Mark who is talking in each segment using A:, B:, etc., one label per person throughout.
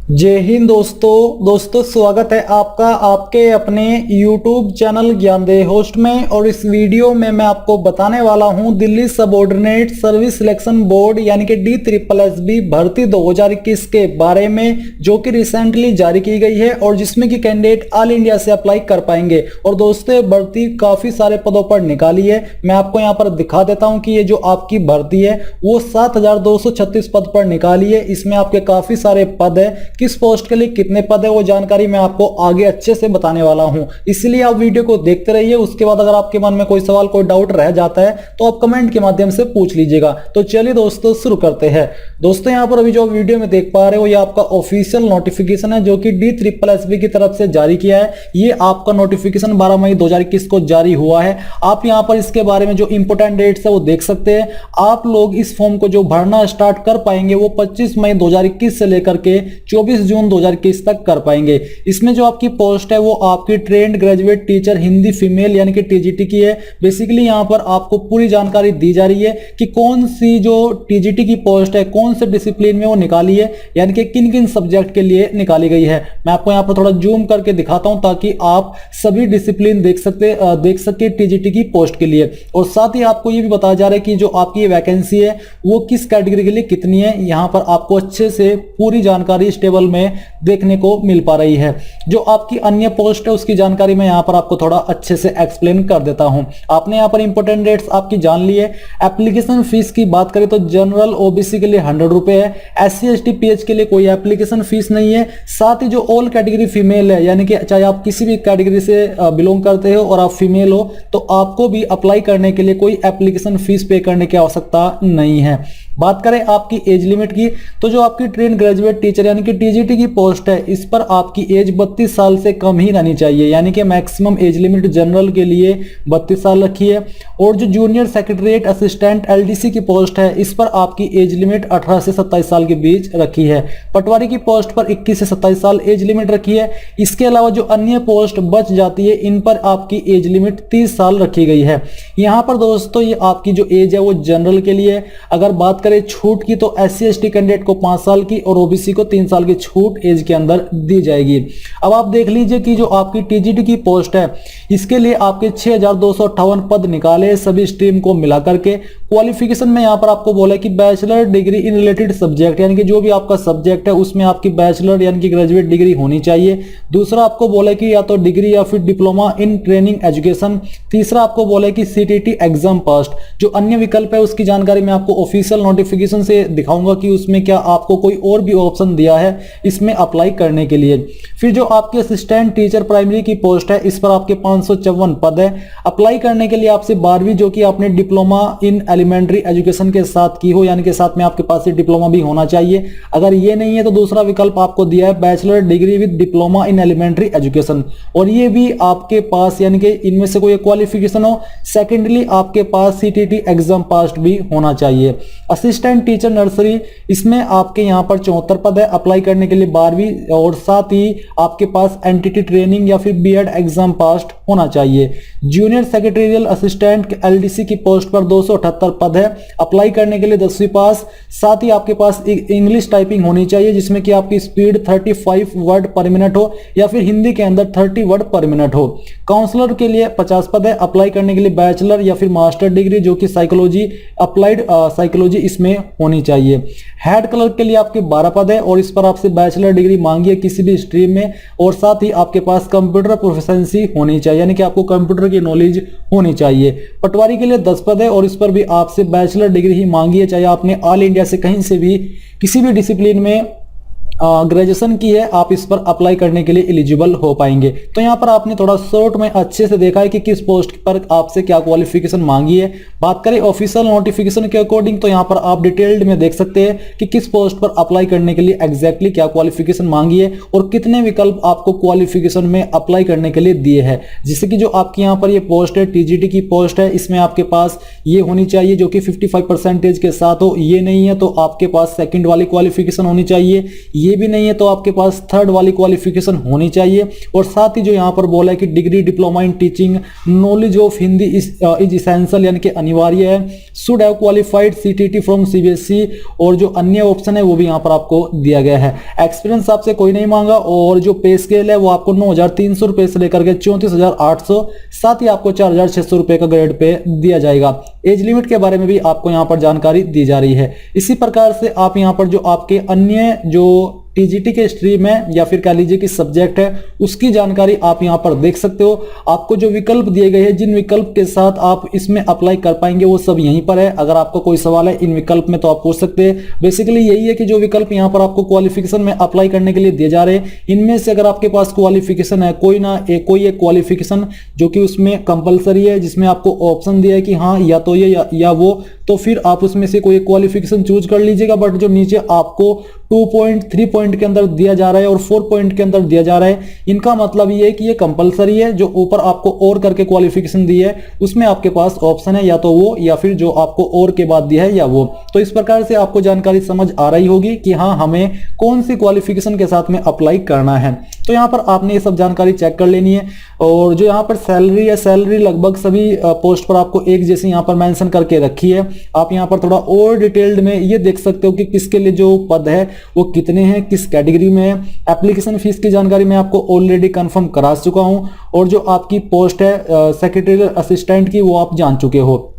A: जय हिंद दोस्तों स्वागत है आपका आपके अपने YouTube चैनल ज्ञानदेह होस्ट में। और इस वीडियो में मैं आपको बताने वाला हूं Delhi subordinate service selection board यानी कि DSSB भर्ती 2021 के बारे में, जो कि रिसेंटली जारी की गई है और जिसमें कि कैंडिडेट ऑल इंडिया से अप्लाई कर पाएंगे। और दोस्तों भर्ती काफी सारे पदों पर निकाली है। मैं आपको यहाँ पर दिखा देता हूँ कि ये जो आपकी भर्ती है वो 7236 पद पर निकाली है। इसमें आपके काफी सारे पद है, किस पोस्ट के लिए कितने पद है वो जानकारी मैं आपको आगे अच्छे से बताने वाला हूं, इसलिए आप वीडियो को देखते रहिए। उसके बाद अगर आपके मन में कोई सवाल कोई डाउट रह जाता है तो आप कमेंट के माध्यम से पूछ लीजिएगा। तो चलिए दोस्तों शुरू करते हैं। दोस्तों यहां पर अभी जो वीडियो में देख पा रहे हो ये आपका ऑफिशियल नोटिफिकेशन है जो कि DSSB की तरफ से जारी किया है। ये आपका नोटिफिकेशन 12 मई 2021 को जारी हुआ है। आप यहां पर इसके बारे में जो इंपोर्टेंट डेट्स है वो देख सकते हैं। आप लोग इस फॉर्म को जो भरना स्टार्ट कर पाएंगे वो 25 मई 2021 से लेकर के 24 जून 2021 तक कर पाएंगे। इसमें जो आपकी पोस्ट है वो आपकी trained graduate teacher Hindi female यानी कि TGT की है। बेसिकली यहाँ पर आपको पूरी जानकारी दी जा रही है कि कौन सी जो TGT की पोस्ट है कौन से डिसिप्लिन में वो निकाली है, यानी कि किन किन सब्जेक्ट के लिए निकाली गई है। मैं आपको यहाँ पर थोड़ा जूम करके दिखाता हूँ ताकि आप सभी डिसिप्लिन देख सके TGT की पोस्ट के लिए। और साथ ही आपको ये भी बताया जा रहा है कि जो आपकी ये वैकेंसी है वो किस कैटेगरी के लिए कितनी है। यहाँ पर आपको अच्छे से पूरी जानकारी इस टेबल में देखने को मिल पा रही है। जो आपकी अन्य पोस्ट है उसकी जानकारी मैं यहां पर आपको थोड़ा अच्छे से एक्सप्लेन कर देता हूं। आपने यहां पर इंपोर्टेंट डेट्स आपकी जान ली है। एप्लीकेशन फीस की बात करें तो जनरल OBC के लिए 100 रुपए है। SC ST PH के लिए कोई एप्लीकेशन फीस नहीं है। साथ ही जो ऑल कैटेगरी फीमेल है यानी कि चाहे आप किसी भी कैटेगरी से बिलोंग करते हो और आप फीमेल हो तो आपको भी अप्लाई करने के लिए कोई एप्लीकेशन फीस पे करने की आवश्यकता नहीं है। बात करें आपकी एज लिमिट की तो जो आपकी ट्रेन ग्रेजुएट टीचर यानी कि TGT की पोस्ट है इस पर आपकी एज 32 साल से कम ही रहनी चाहिए, यानी कि मैक्सिमम एज लिमिट जनरल के लिए 32 साल रखी है। और जो जूनियर सेक्रेटरीट असिस्टेंट LDC की पोस्ट है इस पर आपकी एज लिमिट 18 से 27 साल के बीच रखी है। पटवारी की पोस्ट पर 21 से 27 साल एज लिमिट रखी है। इसके अलावा जो अन्य पोस्ट बच जाती है इन पर आपकी एज लिमिट 30 साल रखी गई है। यहाँ पर दोस्तों ये आपकी जो एज है वो जनरल के लिए। अगर बात करें छूट की तो SC ST कैंडिडेट को 5 साल की और OBC को 3 साल की छूट एज के अंदर दी जाएगी। अब आप देख लीजिए कि जो आपकी TGT की पोस्ट है इसके लिए आपके 6258 पद निकाले सभी स्ट्रीम को मिला करके। क्वालिफिकेशन में यहाँ पर आपको बोला है कि bachelor degree in related subject, यानी कि जो भी आपका सब्जेक्ट है उसमें आपकी बैचलर यानी कि ग्रेजुएट डिग्री होनी चाहिए। दूसरा आपको बोला है कि या तो डिग्री या फिर डिप्लोमा इन ट्रेनिंग एजुकेशन। तीसरा आपको बोला है कि CTT एग्जाम पास। जो अन्य विकल्प है उसकी जानकारी मैं आपको ऑफिशियल नोटिफिकेशन से दिखाऊंगा कि उसमें क्या आपको कोई और भी ऑप्शन दिया है इसमें अप्लाई करने के लिए। फिर जो आपके असिस्टेंट टीचर प्राइमरी की पोस्ट है इस पर आपके 554 पद है। अप्लाई करने के लिए आपसे 12वीं जो कि आपने डिप्लोमा इन एलिमेंट्री एजुकेशन के साथ की हो, यानी कि साथ में आपके पास डिप्लोमा भी होना चाहिए। अगर ये नहीं है तो दूसरा विकल्प आपको दिया है bachelor degree with diploma in elementary education, और ये भी आपके पास यानी कि इनमें से कोई क्वालिफिकेशन हो। सेकेंडली आपके पास CTT एग्जाम पास भी होना चाहिए। असिस्टेंट टीचर नर्सरी इसमें आपके यहाँ पर 74 पद है। अप्लाई करने के लिए 12वीं और साथ ही आपके पास NTT ट्रेनिंग या फिर BEd एग्जाम पास होना चाहिए। जूनियर सेक्रेटरियल असिस्टेंट LDC की पोस्ट पर 278 पद है। अप्लाई करने के लिए 10वीं पास, साथ ही आपके पास इंग्लिश टाइपिंग होनी चाहिए जिसमें कि आपकी स्पीड 35 वर्ड पर मिनट हो या फिर हिंदी के अंदर 30 वर्ड पर मिनट हो। काउंसलर के लिए 50 पद है। अप्लाई करने के लिए बैचलर या फिर मास्टर डिग्री जो कि साइकोलॉजी अप्लाइड साइकोलॉजी इसमें होनी चाहिए। हेड क्लर्क के लिए आपके 12 पद है और इस पर आपसे बैचलर डिग्री मांगी है किसी भी स्ट्रीम में, और साथ ही आपके पास कंप्यूटर प्रोफिशिएंसी होनी चाहिए यानी कि आपको कंप्यूटर की नॉलेज होनी चाहिए। पटवारी के लिए 10 पद है और इस पर भी आपसे बैचलर डिग्री ही मांगी है, चाहे आपने ऑल इंडिया से कहीं से भी किसी भी डिसिप्लिन में ग्रेजुएशन की है, आप इस पर अप्लाई करने के लिए एलिजिबल हो पाएंगे। तो यहाँ पर आपने थोड़ा शॉर्ट में अच्छे से देखा है कि किस पोस्ट पर आपसे क्या क्वालिफिकेशन मांगी है। बात करें ऑफिशियल नोटिफिकेशन के अकॉर्डिंग तो यहाँ पर आप डिटेल्ड में देख सकते हैं कि किस पोस्ट पर अप्लाई करने के लिए एग्जैक्टली क्या क्वालिफिकेशन मांगी है और कितने विकल्प आपको क्वालिफिकेशन में अप्लाई करने के लिए दिए हैं। जिससे कि जो आपकी यहाँ पर ये पोस्ट है TGT की पोस्ट है इसमें आपके पास ये होनी चाहिए जो कि 55% के साथ हो। ये नहीं है तो आपके पास सेकंड वाली क्वालिफिकेशन होनी चाहिए। ये भी नहीं है तो आपके पास थर्ड वाली क्वालिफिकेशन होनी चाहिए। और साथ ही जो यहाँ पर बोला है कि degree diploma in teaching, knowledge of Hindi is essential यानी कि अनिवार्य है, should have qualified CTT from CBSE, और जो अन्य ऑप्शन है वो भी यहाँ पर आपको दिया गया है। एक्सपीरियंस आपसे कोई नहीं मांगा, और जो पे स्केल है वो आपको 9,300 रुपए से लेकर के 34,800, साथ ही आपको 4,600 रुपए का ग्रेड पे दिया जाएगा। एज लिमिट के बारे में भी आपको यहाँ पर जानकारी दी जा रही है। इसी प्रकार से आप यहाँ पर जो आपके अन्य जो टीजीटी के स्ट्रीम है या फिर कह लीजिए कि सब्जेक्ट है उसकी जानकारी आप यहां पर देख सकते हो। आपको जो विकल्प दिए गए हैं, जिन विकल्प के साथ आप इसमें अप्लाई कर पाएंगे वो सब यहीं पर है। अगर आपको कोई सवाल है इन विकल्प में तो आप पूछ सकते हैं। बेसिकली यही है कि जो विकल्प यहां पर आपको क्वालिफिकेशन में अप्लाई करने के लिए दिए जा रहे हैं, इनमें से अगर आपके पास क्वालिफिकेशन है कोई एक क्वालिफिकेशन जो कि उसमें कंपलसरी है, जिसमें आपको ऑप्शन दिया है कि हाँ या तो ये या वो, तो फिर आप उसमें से कोई क्वालिफिकेशन चूज कर लीजिएगा। बट जो नीचे आपको 2 पॉइंट 3 पॉइंट के अंदर दिया जा रहा है और 4 पॉइंट के अंदर दिया जा रहा है, इनका मतलब ये है कि ये कंपलसरी है। जो ऊपर आपको और करके क्वालिफिकेशन दी है उसमें आपके पास ऑप्शन है या तो वो या फिर जो आपको और के बाद दिया है या वो। तो इस प्रकार से आपको जानकारी समझ आ रही होगी कि हाँ हमें कौन सी क्वालिफिकेशन के साथ में अप्लाई करना है। तो यहाँ पर आपने ये सब जानकारी चेक कर लेनी है। और जो यहाँ पर सैलरी है, सैलरी लगभग सभी पोस्ट पर आपको एक जैसी यहाँ पर मेंशन करके रखी है। आप यहाँ पर थोड़ा और डिटेल्ड में ये देख सकते हो कि किसके लिए जो पद है वो कितने हैं, किस कैटेगरी में है। एप्लीकेशन फीस की जानकारी मैं आपको ऑलरेडी कंफर्म करा चुका हूं, और जो आपकी पोस्ट है सेक्रेटरी असिस्टेंट की वो आप जान चुके हो।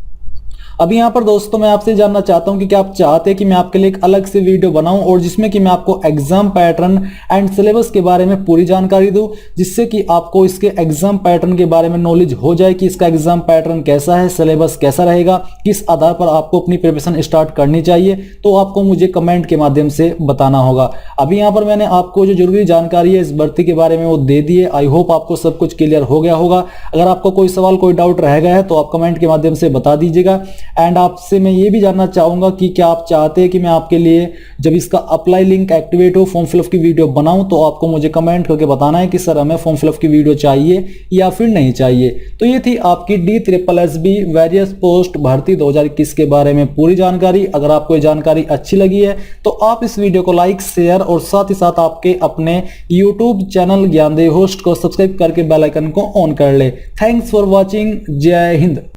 A: अभी यहाँ पर दोस्तों मैं आपसे जानना चाहता हूं कि क्या आप चाहते हैं कि मैं आपके लिए एक अलग से वीडियो बनाऊं और जिसमें कि मैं आपको एग्जाम पैटर्न एंड सिलेबस के बारे में पूरी जानकारी दूं, जिससे कि आपको इसके एग्जाम पैटर्न के बारे में नॉलेज हो जाए कि इसका एग्जाम पैटर्न कैसा है, सिलेबस कैसा रहेगा, किस आधार पर आपको अपनी प्रिपरेशन स्टार्ट करनी चाहिए। तो आपको मुझे कमेंट के माध्यम से बताना होगा। अभी यहाँ पर मैंने आपको जो जरूरी जानकारी है इस भर्ती के बारे में वो दे दी है। आई होप आपको सब कुछ क्लियर हो गया होगा। अगर आपको कोई सवाल कोई डाउट रह गया है तो आप कमेंट के माध्यम से बता दीजिएगा। एंड आपसे मैं ये भी जानना चाहूंगा कि क्या आप चाहते हैं कि मैं आपके लिए जब इसका अप्लाई लिंक एक्टिवेट हो फॉर्म फिलअप की वीडियो बनाऊं, तो आपको मुझे कमेंट करके बताना है कि सर हमें फॉर्म फिलअप की वीडियो चाहिए या फिर नहीं चाहिए। तो ये थी आपकी DSSB वेरियस पोस्ट भर्ती 2021 के बारे में पूरी जानकारी। अगर आपको ये जानकारी अच्छी लगी है तो आप इस वीडियो को लाइक शेयर और साथ ही साथ आपके अपने यूट्यूब चैनल ज्ञानदेव होस्ट को सब्सक्राइब करके बेल आइकन को ऑन कर ले। Thanks for watching. जय हिंद।